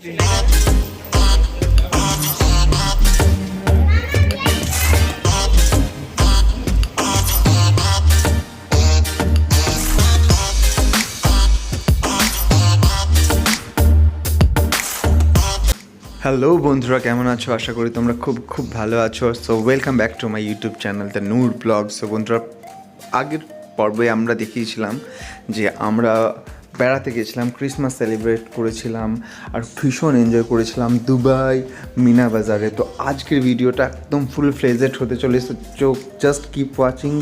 Hello বন্ধুরা, কেমন আছো? আশা করি তোমরা খুব ভালো আছো। So welcome back to my YouTube channel the Noor vlog. So বন্ধুরা, আগের পর্বে আমরা দেখিয়েছিলাম যে আমরা বেড়াতে গেছিলাম, ক্রিসমাস সেলিব্রেট করেছিলাম আর ভীষণ এনজয় করেছিলাম দুবাই মিনা বাজারে। তো আজকের ভিডিওটা একদম ফুল ফ্লেজেড হতে চলেছে, just keep watching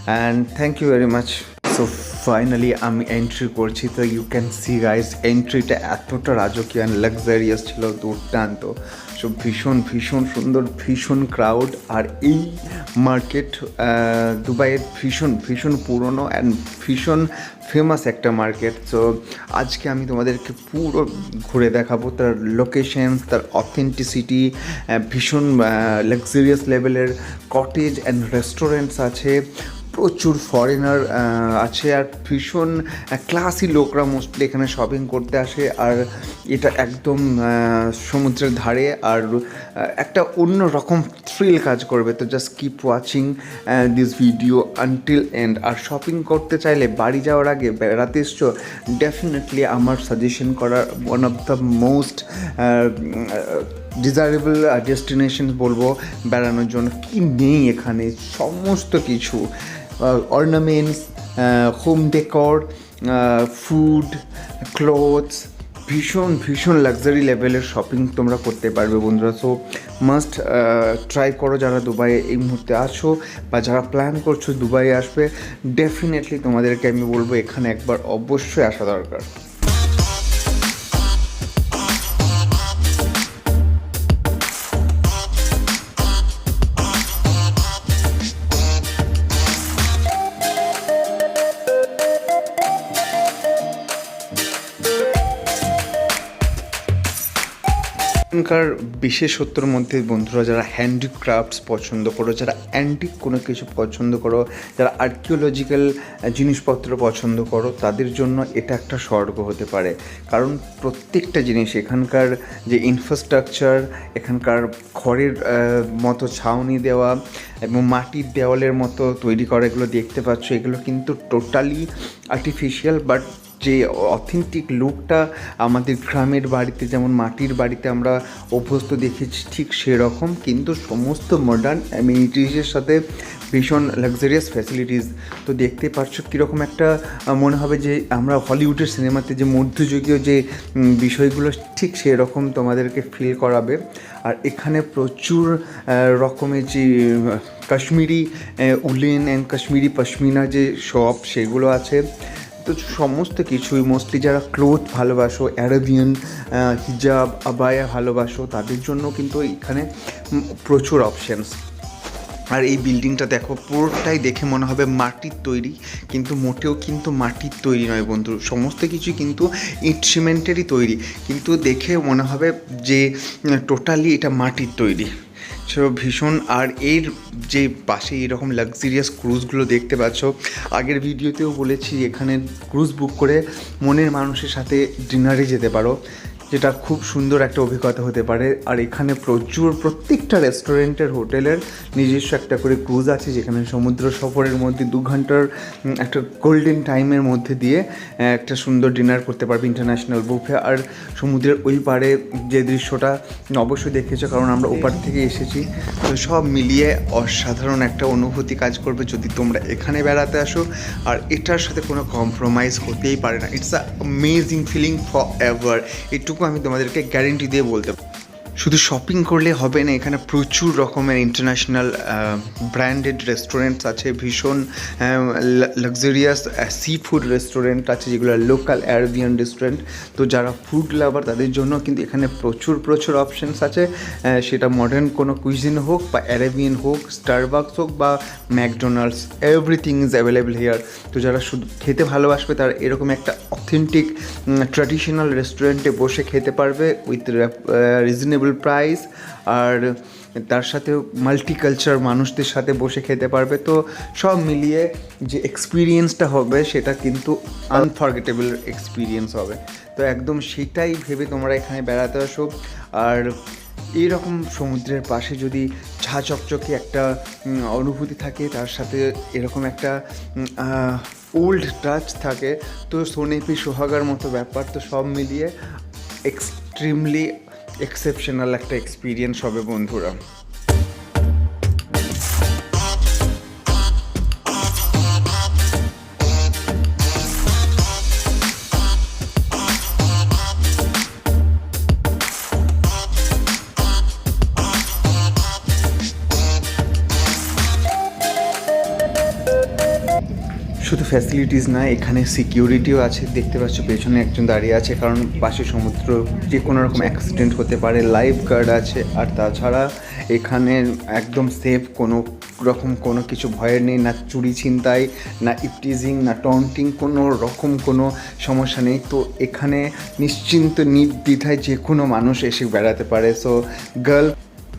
and thank you very much. So finally আমি এন্ট্রি করছি। তো ইউ ক্যান সি গাইজ, এন্ট্রিটা এতটা রাজকীয় অ্যান্ড লাক্সারিয়াস ছিল, দুর্দান্ত। সো ভীষণ সুন্দর, ভীষণ ক্রাউড। আর এই মার্কেট দুবাইয়ের ভীষণ পুরনো অ্যান্ড ভীষণ ফেমাস একটা মার্কেট। সো আজকে আমি তোমাদেরকে পুরো ঘুরে দেখাবো তার লোকেশনস, তার অথেন্টিসিটি। ভীষণ লাক্সারিয়াস লেভেলের কটেজ অ্যান্ড রেস্টুরেন্টস আছে, প্রচুর ফরেনার আছে আর ভীষণ ক্লাসি লোকরা মোস্টলি এখানে শপিং করতে আসে। আর এটা একদম সমুদ্রের ধারে, আর একটা অন্য রকম থ্রিল কাজ করবে। তো just keep watching this video until end. আর শপিং করতে চাইলে বাড়ি যাওয়ার আগে, বেড়াতে এসছো, ডেফিনেটলি আমার সাজেশন করা one of the most desirable destination বলবো বেড়ানোর জন্য। কি নেই এখানে, সমস্ত কিছু, ornaments, home decor, food, clothes, ভীষণ লাক্সারি লেভেলের শপিং তোমরা করতে পারবে বন্ধুরা। সো মাস্ট ট্রাই করো যারা দুবাইয়ে এই মুহূর্তে আছো বা যারা প্ল্যান করছো দুবাইয়ে আসবে। ডেফিনেটলি তোমাদেরকে আমি বলবো এখানে একবার অবশ্যই আসা দরকার। এখানকার বিশেষত্বর মধ্যে বন্ধুরা, যারা হ্যান্ডিক্রাফটস পছন্দ করো, যারা অ্যান্টিক কোনো কিছু পছন্দ করো, যারা আর্কিওলজিক্যাল জিনিসপত্র পছন্দ করো, তাদের জন্য এটা একটা স্বর্গ হতে পারে। কারণ প্রত্যেকটা জিনিস, এখানকার যে ইনফ্রাস্ট্রাকচার, এখানকার ঘরের মতো ছাউনি দেওয়া এবং মাটির দেওয়ালের মতো তৈরি করা, এগুলো দেখতে পাচ্ছ, এগুলো কিন্তু টোটালি আর্টিফিশিয়াল। বাট যে অথেন্টিক লুকটা আমাদের গ্রামের বাড়িতে, যেমন মাটির বাড়িতে আমরা অভ্যস্ত দেখেছি, ঠিক সেরকম, কিন্তু সমস্ত মডার্ন অ্যামিনিটিসের সাথে ভীষণ লাক্সারিয়াস ফ্যাসিলিটিস। তো দেখতে পাচ্ছ কীরকম একটা মনে হবে যে আমরা হলিউডের সিনেমাতে যে মধ্যযুগীয় যে বিষয়গুলো, ঠিক সেরকম তোমাদেরকে ফিল করাবে। আর এখানে প্রচুর রকমের যে কাশ্মীরি উলেন অ্যান্ড কাশ্মীরি পশমিনা যে শপ, সেগুলো আছে। তো সমস্ত কিছুই, মোস্টলি যারা ক্লোথ ভালোবাসো, অ্যারাবিয়ান হিজাব, আবায়া ভালোবাসো, তাদের জন্য কিন্তু এখানে প্রচুর অপশানস। আর এই বিল্ডিংটা দেখো, পুরোটাই দেখে মনে হবে মাটির তৈরি, কিন্তু মোটেও কিন্তু মাটির তৈরি নয় বন্ধু। সমস্ত কিছু কিন্তু ইট সিমেন্টেরই তৈরি, কিন্তু দেখে মনে হবে যে টোটালি এটা মাটির তৈরি। সো ভীষণ। আর এর যে পাশে এরকম লাক্সারিয়াস ক্রুজগুলো দেখতে পাচ্ছ, আগের ভিডিওতেও বলেছি এখানে ক্রুজ বুক করে মনের মানুষের সাথে ডিনারে যেতে পারো, যেটা খুব সুন্দর একটা অভিজ্ঞতা হতে পারে। আর এখানে প্রত্যেকটা রেস্টুরেন্টের, হোটেলের নিজস্ব একটা করে ক্রুজ আছে, যেখানে সমুদ্র সফরের মধ্যে 2 ঘন্টার একটা গোল্ডেন টাইমের মধ্যে দিয়ে একটা সুন্দর ডিনার করতে পারবে, ইন্টারন্যাশনাল বুফে। আর সমুদ্রের ওই পারে যে দৃশ্যটা অবশ্যই দেখেছো, কারণ আমরা ওপার থেকে এসেছি। তো সব মিলিয়ে অসাধারণ একটা অনুভূতি কাজ করবে যদি তোমরা এখানে বেড়াতে আসো। আর এটার সাথে কোনো কম্প্রোমাইজ হতেই পারে না। It's a amazing feeling forever, এটুকু আমি তোমাদেরকে গ্যারেন্টি দিয়ে বলতে পারি। শুধু শপিং করলে হবে না, এখানে প্রচুর রকমের ইন্টারন্যাশনাল ব্র্যান্ডেড রেস্টুরেন্টস আছে, ভীষণ লাক্সারিয়াস সি ফুড রেস্টুরেন্ট আছে, যেগুলো লোকাল অ্যারাবিয়ান রেস্টুরেন্ট। তো যারা ফুড লাভার তাদের জন্য কিন্তু এখানে প্রচুর অপশানস আছে, সেটা মডার্ন কোনো কুইজিন হোক বা অ্যারাবিয়ান হোক, স্টারবাকস হোক বা McDonald's, everything is available here. তো যারা শুধু খেতে ভালোবাসবে, তারা এরকম একটা অথেন্টিক ট্র্যাডিশনাল রেস্টুরেন্টে বসে খেতে পারবে উইথ রিজনেবল রিজনেবল প্রাইস, আর তার সাথে মাল্টিকালচার মানুষদের সাথে বসে খেতে পারবে। তো সব মিলিয়ে যে এক্সপিরিয়েন্সটা হবে সেটা কিন্তু আনফরগেটেবল এক্সপিরিয়েন্স হবে। তো একদম সেটাই ভেবে তোমরা এখানে বেড়াতে আসো। আর এইরকম সমুদ্রের পাশে যদি ঝা চকচকে একটা অনুভূতি থাকে, তার সাথে এরকম একটা ওল্ড টাচ থাকে, তো সোনেপি সোহাগার মতো ব্যাপার, তো সব মিলিয়ে এক্সট্রিমলি এক্সেপশনাল একটা এক্সপিরিয়েন্স হবে বন্ধুরা। শুধু ফ্যাসিলিটিস না, এখানে সিকিউরিটিও আছে। দেখতে পাচ্ছ পেছনে একজন দাঁড়িয়ে আছে, কারণ পাশে সমুদ্র, যে কোনো রকম অ্যাক্সিডেন্ট হতে পারে। লাইফ গার্ড আছে। আর তাছাড়া এখানে একদম সেফ, কোনো রকম কোনো কিছু ভয়ের নেই, না চুরি ছিনতাই, না ইপটিজিং, না টন্টিং, কোনো রকম কোনো সমস্যা নেই। তো এখানে নিশ্চিন্ত নির্দ্বিধায় যে কোনো মানুষ এসে বেড়াতে পারে। সো গার্ল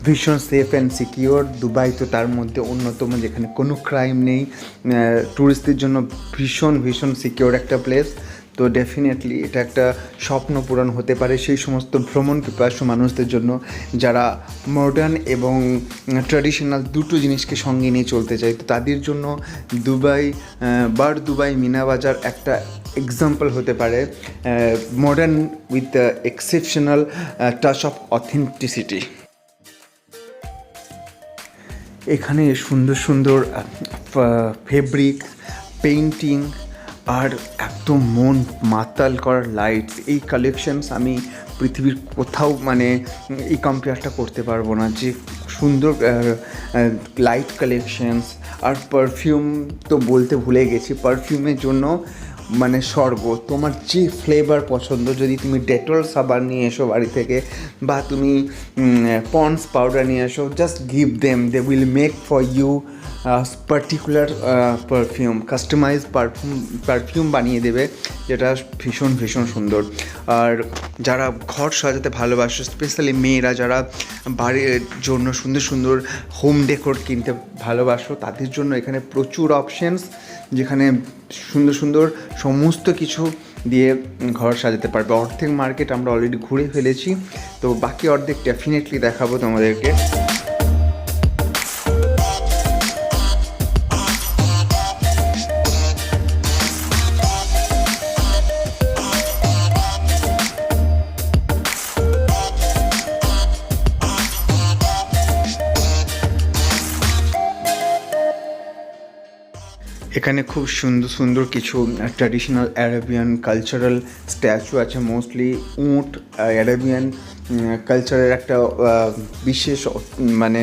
ভীষণ সেফ অ্যান্ড সিকিওর। দুবাই তো তার মধ্যে অন্যতম, যেখানে কোনো ক্রাইম নেই, ট্যুরিস্টদের জন্য ভীষণ ভীষণ সিকিওর একটা প্লেস। তো ডেফিনেটলি এটা একটা স্বপ্ন পূরণ হতে পারে সেই সমস্ত ভ্রমণ পিপাসু মানুষদের জন্য, যারা মডার্ন এবং ট্র্যাডিশনাল দুটো জিনিসকে সঙ্গে নিয়ে চলতে চায়। তো তাদের জন্য দুবাই, দুবাই মিনা বাজার একটা এক্সাম্পল হতে পারে, modern with exceptional touch of authenticity. এখানে সুন্দর সুন্দর ফেব্রিক, পেইন্টিং আর একদম মন মাতাল করার লাইটস, এই কালেকশনস আমি পৃথিবীর কোথাও মানে এই কম্পেয়ারটা করতে পারবো না। যে সুন্দর লাইট কালেকশনস আর পারফিউম তো বলতে ভুলে গেছি। পারফিউমের জন্য মানে স্বর্গ। তোমার যে ফ্লেভার পছন্দ, যদি তুমি ডেটল সাবান নিয়ে এসো বাড়ি থেকে, বা তুমি পন্ডস পাউডার নিয়ে এসো, just give them, they will make for you particular perfume, customize perfume বানিয়ে দেবে, যেটা ভীষণ ভীষণ সুন্দর। আর যারা ঘর সাজাতে ভালোবাসে, স্পেশালি মেয়েরা যারা বাড়ির জন্য সুন্দর সুন্দর হোম ডেকোর কিনতে ভালোবাসো, তাদের জন্য এখানে প্রচুর অপশানস, যেখানে সুন্দর সুন্দর সমস্ত কিছু দিয়ে ঘর সাজাতে পারবে। অর্ধেক মার্কেট আমরা অলরেডি ঘুরে ফেলেছি, তো বাকি অর্ধেক ডেফিনেটলি দেখাবো তোমাদেরকে। এখানে খুব সুন্দর সুন্দর কিছু ট্র্যাডিশনাল অ্যারাবিয়ান কালচারাল স্ট্যাচু আছে। মোস্টলি উট অ্যারাবিয়ান কালচারের একটা বিশেষ মানে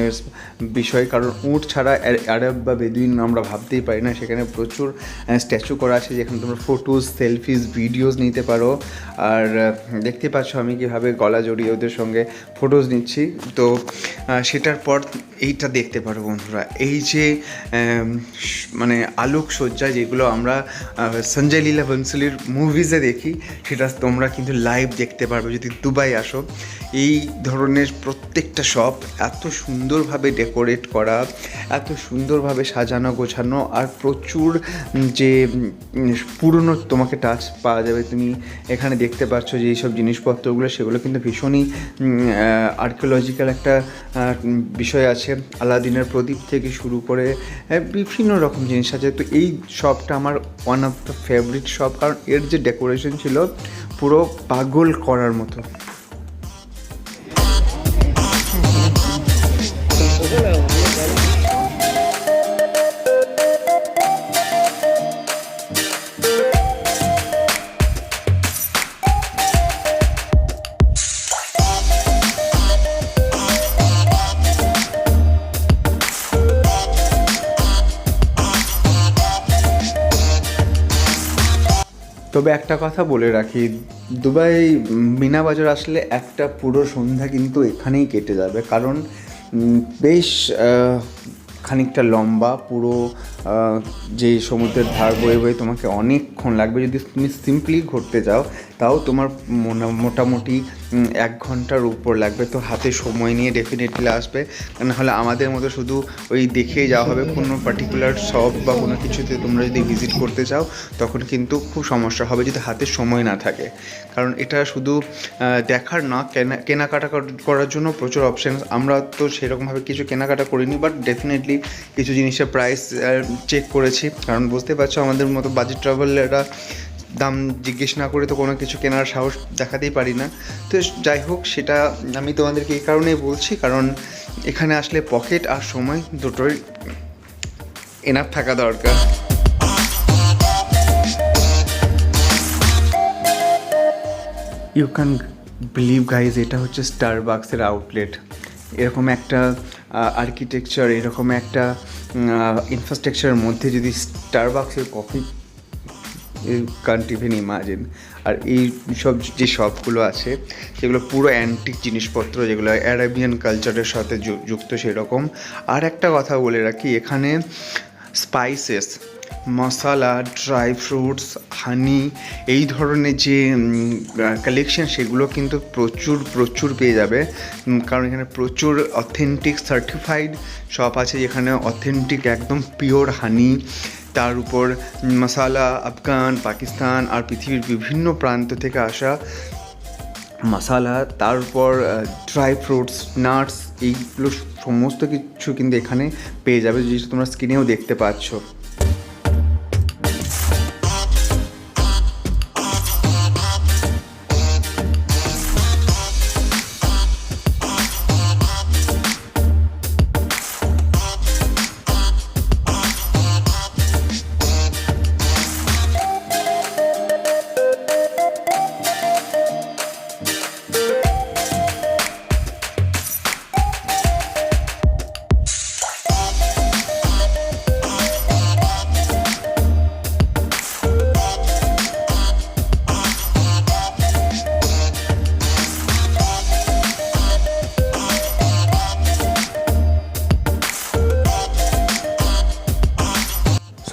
বিষয়, কারণ উট ছাড়া আরব বা বেদুইন আমরা ভাবতেই পারি না। সেখানে প্রচুর স্ট্যাচু করা আছে, যেখানে তোমরা ফটোজ, সেলফিজ, ভিডিওস নিতে পারো। আর দেখতে পাচ্ছ আমি কীভাবে গলা জড়িয়ে ওদের সঙ্গে ফটোজ নিচ্ছি। তো সেটার পর এইটা দেখতে পারো বন্ধুরা, এই যে মানে আলোকসজ্জা যেগুলো আমরা সঞ্জয় লীলা বনসলির মুভিজে দেখি, সেটা তোমরা কিন্তু লাইভ দেখতে পারবে যদি দুবাই আসো। এই ধরনের প্রত্যেকটা শপ এত সুন্দরভাবে ডেকোরেট করা, এত সুন্দরভাবে সাজানো গোছানো, আর প্রচুর যে পুরনো তোমাকে টাচ পাওয়া যাবে। তুমি এখানে দেখতে পাচ্ছ যে এইসব জিনিসপত্রগুলো, সেগুলো কিন্তু ভীষণই আর্কিওলজিক্যাল একটা বিষয় আছে। আলাদিনের প্রদীপ থেকে শুরু করে বিভিন্ন রকম জিনিস আছে। তো এই শপটা আমার one of the favourite shop, কারণ এর যে ডেকোরেশন ছিল পুরো পাগল করার মতো। তবে একটা কথা বলে রাখি, দুবাই মিনা বাজার আসলে একটা পুরো সন্ধ্যা কিন্তু এখানেই কেটে যাবে, কারণ বেশ খানিকটা লম্বা, পুরো যে সমুদ্রের ধার বয়ে বয়ে তোমাকে অনেকক্ষণ লাগবে। যদি তুমি সিম্পলি ঘুরতে যাও তাও তোমার মোটামুটি 1 ঘন্টার উপর লাগবে। তো হাতে সময় নিয়ে ডেফিনেটলি আসবে, নাহলে আমাদের মতো শুধু ওই দেখেই যাওয়া হবে। কোনো পার্টিকুলার শপ বা কোনো কিছুতে তোমরা যদি ভিজিট করতে চাও তখন কিন্তু খুব সমস্যা হবে যদি হাতে সময় না থাকে। কারণ এটা শুধু দেখার না, কেনাকাটা করার জন্য প্রচুর অপশান। আমরা তো সেরকমভাবে কিছু কেনাকাটা করিনি, বাট ডেফিনেটলি কিছু জিনিসের প্রাইস চেক করেছি। কারণ বুঝতে পারছো আমাদের মতো বাজেট ট্রাভেলাররা দাম জিজ্ঞেস না করে তো কোনো কিছু কেনার সাহস দেখাতেই পারি না। তো যাই হোক, সেটা আমি তোমাদেরকে এই কারণেই বলছি, কারণ এখানে আসলে পকেট আর সময় দুটোই এনাফ থাকা দরকার। ইউ ক্যান বিলিভ গাইজ, এটা হচ্ছে স্টারবাকসের আউটলেট। এরকম একটা আর্কিটেকচার, এরকম একটা ইনফ্রাস্ট্রাকচারের মধ্যে যদি স্টারবাকসের কফি, কান্ট ইভেন ইমাজিন। আর এই সব যে শপগুলো আছে সেগুলো পুরো অ্যান্টিক জিনিসপত্র, যেগুলো অ্যারাবিয়ান কালচারের সাথে যুক্ত সেরকম। আর একটা কথা বলে রাখি, এখানে স্পাইসেস, মশলা, ড্রাই ফ্রুটস, হানি, এই ধরনের যে কালেকশন সেগুলো কিন্তু প্রচুর পেয়ে যাবে। কারণ এখানে প্রচুর অথেন্টিক সার্টিফাইড শপ আছে, যেখানে অথেন্টিক একদম পিওর হানি, তার উপর মশালা আফগান, পাকিস্তান আর পৃথিবীর বিভিন্ন প্রান্ত থেকে আসা মশালা, তার উপর ড্রাই ফ্রুটস, নাটস, এইগুলো সমস্ত কিছু কিন্তু এখানে পেয়ে যাবে, যেটা তোমরা স্ক্রিনেও দেখতে পাচ্ছ।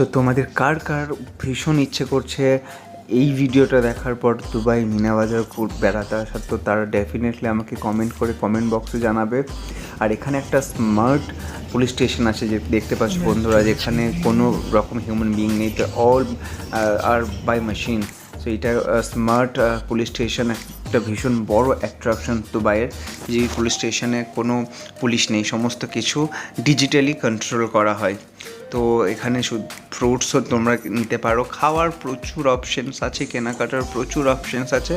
সো তোমাদের কার কার ভীষণ ইচ্ছে করছে এই ভিডিওটা দেখার পর দুবাই মিনা বাজার বেড়াতে আসার, তো তারা ডেফিনেটলি আমাকে কমেন্ট করে কমেন্ট বক্সে জানাবে। আর এখানে একটা স্মার্ট পুলিশ স্টেশন আছে, যে দেখতে পাচ্ছ বন্ধুরা, যেখানে কোনো রকম হিউম্যান বিং নেই, তো all are by machine. So এটা স্মার্ট পুলিশ স্টেশন একটা ভীষণ বড় অ্যাট্রাকশন দুবাইয়ের, যে পুলিশ স্টেশনে কোনো পুলিশ নেই, সমস্ত কিছু ডিজিটালি কন্ট্রোল করা হয়। তো এখানে ফ্রুটসও তোমরা নিতে পারো, খাওয়ার প্রচুর অপশানস আছে, কেনাকাটার প্রচুর অপশানস আছে,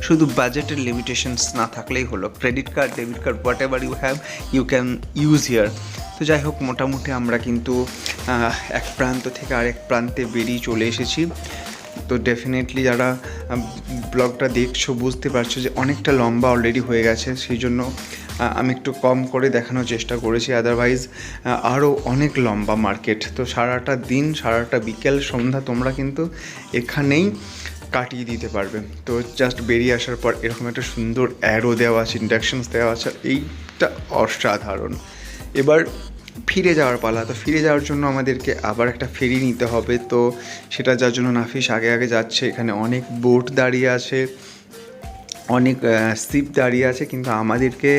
শুধু বাজেটের লিমিটেশনস না থাকলেই হলো। Credit card, debit card, whatever you have you can use here. তো যাই হোক, মোটামুটি আমরা কিন্তু এক প্রান্ত থেকে আরেক প্রান্তে বেরিয়ে চলে এসেছি। তো ডেফিনেটলি যারা ব্লগটা দেখছো বুঝতে পারছো যে অনেকটা লম্বা অলরেডি হয়ে গেছে, সেই জন্য আমি একটু কম করে দেখানোর চেষ্টা করেছি, আদারওয়াইজ আরও অনেক লম্বা মার্কেট। তো সারাটা দিন, সারাটা বিকেল, সন্ধ্যা তোমরা কিন্তু এখানেই কাটিয়ে দিতে পারবে। তো জাস্ট বেরিয়ে আসার পর এরকম একটা সুন্দর অ্যারো দেওয়া আছে, ইন্ডাকশনস দেওয়া আছে, এইটা অসাধারণ। এবার ফিরে যাওয়ার পালা। তো ফিরে যাওয়ার জন্য আমাদেরকে আবার একটা ফেরি নিতে হবে, তো সেটা যার জন্য নাফিস আগে যাচ্ছে। এখানে অনেক বোট দাঁড়িয়ে আছে, অনেক শিপ দাঁড়িয়ে আছে, কিন্তু আমাদেরকে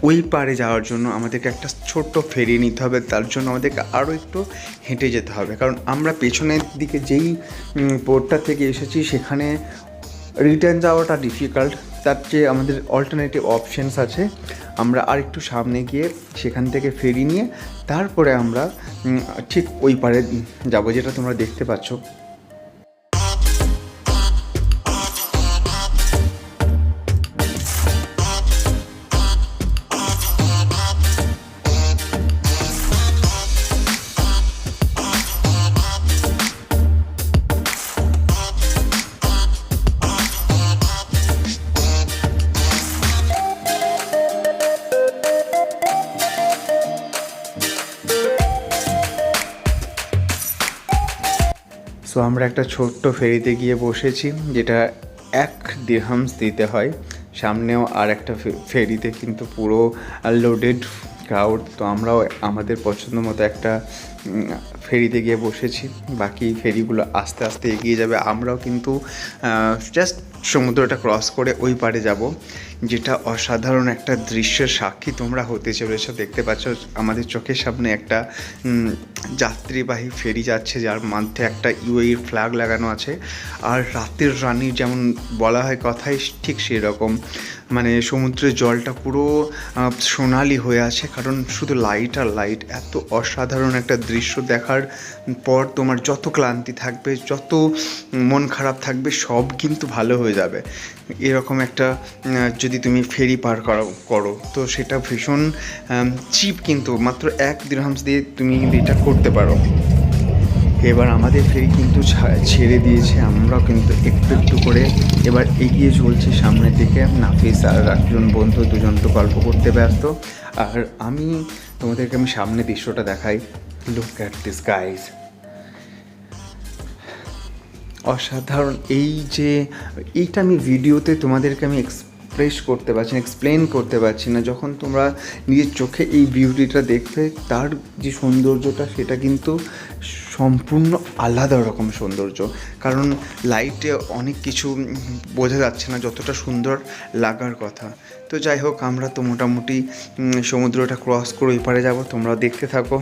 ওই পারে যাওয়ার জন্য আমাদেরকে একটা ছোট্ট ফেরি নিতে হবে। তার জন্য আমাদেরকে আরও একটু হেঁটে যেতে হবে, কারণ আমরা পেছনের দিকে যেই পোর্টটা থেকে এসেছি সেখানে রিটার্ন যাওয়াটা ডিফিকাল্ট। তার চেয়ে আমাদের অল্টারনেটিভ অপশানস আছে, আমরা আর একটু সামনে গিয়ে সেখান থেকে ফেরি নিয়ে তারপরে আমরা ঠিক ওই পারে যাব, যেটা তোমরা দেখতে পাচ্ছ। সো আমরা একটা ছোট্ট ফেরিতে গিয়ে বসেছি, যেটা 1 দিরহামস দিতে হয়। সামনেও আর একটা ফেরিতে কিন্তু পুরো লোডেড ক্রাউড। তো আমরাও আমাদের পছন্দ মতো একটা ফেরিতে গিয়ে বসেছি, বাকি ফেরিগুলো আস্তে আস্তে এগিয়ে যাবে। আমরাও কিন্তু জাস্ট সমুদ্রটা ক্রস করে ওই পারে যাব, যেটা অসাধারণ একটা দৃশ্যের সাক্ষী তোমরা হতে চলেছো। দেখতে পাচ্ছ আমাদের চোখের সামনে একটা যাত্রীবাহী ফেরি যাচ্ছে, যার মধ্যে একটা ইউএই ফ্ল্যাগ লাগানো আছে। আর রাতের রানী যেমন বলা হয় কথায়, ঠিক সেরকম মানে সমুদ্রের জলটা পুরো সোনালি হয়ে আছে, কারণ শুধু লাইট আর লাইট। এত অসাধারণ একটা দৃশ্য দেখার পর তোমার যত ক্লান্তি থাকবে, যত মন খারাপ থাকবে, সব কিন্তু ভালো হয়ে যাবে। এরকম একটা যদি তুমি ফেরি পার করো তো সেটা ভীষণ চিপ, কিন্তু মাত্র 1 দিরহামস দিয়ে তুমি কিন্তু এটা করতে পারো। এবার আমাদের ফেরি কিন্তু ছেড়ে দিয়েছে, আমরাও কিন্তু একটু একটু করে এবার এগিয়ে চলছি সামনের দিকে। নাফিস আর একজন বন্ধু, দুজন তো গল্প করতে ব্যস্ত, আর আমি তোমাদেরকে সামনে দৃশ্যটা দেখাই। লুক অ্যাট দিস গাইজ, অসাধারণ। এইটা আমি ভিডিওতে তোমাদেরকে আমি এক্সপ্লেন করতে পারছি না। যখন তোমরা নিজের চোখে এই বিউটিটা দেখবে, তার যে সৌন্দর্যটা সেটা কিন্তু সম্পূর্ণ আলাদা রকম সৌন্দর্য, কারণ লাইটে অনেক কিছু বোঝা যাচ্ছে না যতটা সুন্দর লাগার কথা। তো যাই হোক, আমরা তো মোটামুটি সমুদ্রটা ক্রস করে ওই পারে যাবো, তোমরা দেখতে থাকো।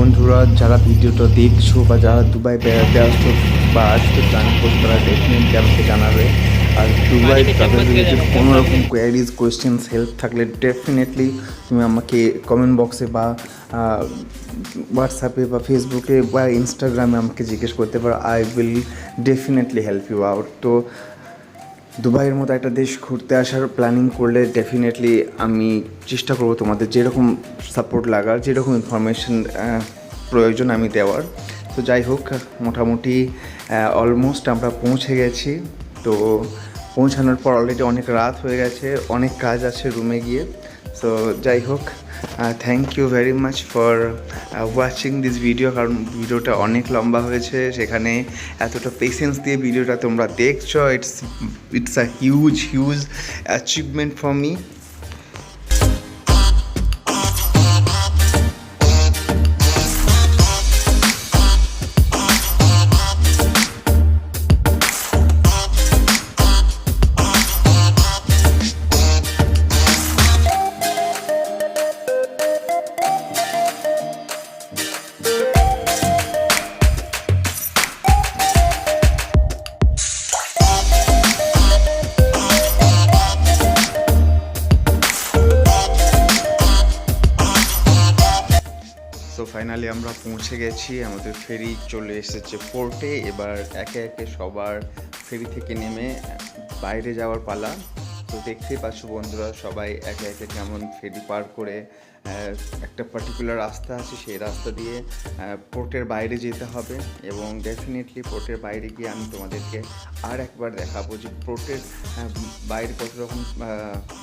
বন্ধুরা, যারা ভিডিওটা দেখছো বা যারা দুবাই বেড়াতে আসছো বা আসতে প্ল্যান করছো, তারা ডেফিনেটলি আমাকে জানাবে। আর দুবাই ট্রাভেল রিলেটেড কোনো রকম কোয়ারিজ, কোয়েশ্চেন্স, হেল্প থাকলে ডেফিনেটলি তুমি আমাকে কমেন্ট বক্সে বা হোয়াটসঅ্যাপে বা ফেসবুকে বা ইনস্টাগ্রামে আমাকে জিজ্ঞেস করতে পারো। I will definitely help you out. তো দুবাইয়ের মতো একটা দেশ ঘুরতে আসার প্ল্যানিং করলে ডেফিনেটলি আমি চেষ্টা করবো তোমাদের যেরকম সাপোর্ট লাগার, যেরকম ইনফরমেশন প্রয়োজন আমি দেওয়ার। তো যাই হোক, মোটামুটি অলমোস্ট আমরা পৌঁছে গেছি। তো পৌঁছানোর পর অলরেডি অনেক রাত হয়ে গেছে, অনেক কাজ আছে রুমে গিয়ে। সো যাই হোক, thank you very much for watching this video, কারণ ভিডিওটা অনেক লম্বা হয়েছে, সেখানে এতটা পেশেন্স দিয়ে ভিডিওটা তোমরা দেখছো। It's a huge achievement for me. তো ফাইনালি আমরা পৌঁছে গেছি, আমাদের ফেরি চলে এসেছে পোর্টে। এবার একে একে সবার ফেরি থেকে নেমে বাইরে যাওয়ার পালা। তো দেখতেই পাচ্ছ বন্ধুরা, সবাই একে একে কেমন ফেরি পার করে একটা পার্টিকুলার রাস্তা আছে, সেই রাস্তা দিয়ে পোর্টের বাইরে যেতে হবে। এবং ডেফিনেটলি পোর্টের বাইরে গিয়ে আমি তোমাদেরকে আর একবার দেখাবো যে পোর্টের বাইরে কত রকম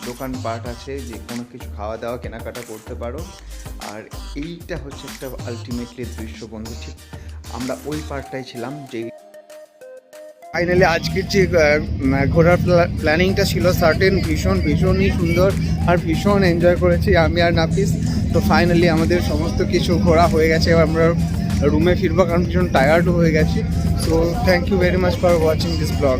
দোকানপাট আছে, যে কোনো কিছু খাওয়া দাওয়া কেনাকাটা করতে পারো। আর এইটা হচ্ছে একটা আলটিমেটলি দৃশ্য বন্ধু। ঠিক আমরা ওই পার্টটাই ছিলাম যে ফাইনালি আজকের যে ঘোরার প্ল্যানিংটা ছিল ভীষণই সুন্দর আর ভীষণ এনজয় করেছি আমি আর নাফিস। তো ফাইনালি আমাদের সমস্ত কিছু ঘোরা হয়ে গেছে, এবার আমরা রুমে ফিরবো, কারণ ভীষণ টায়ার্ডও হয়ে গেছি। So thank you very much for watching this blog.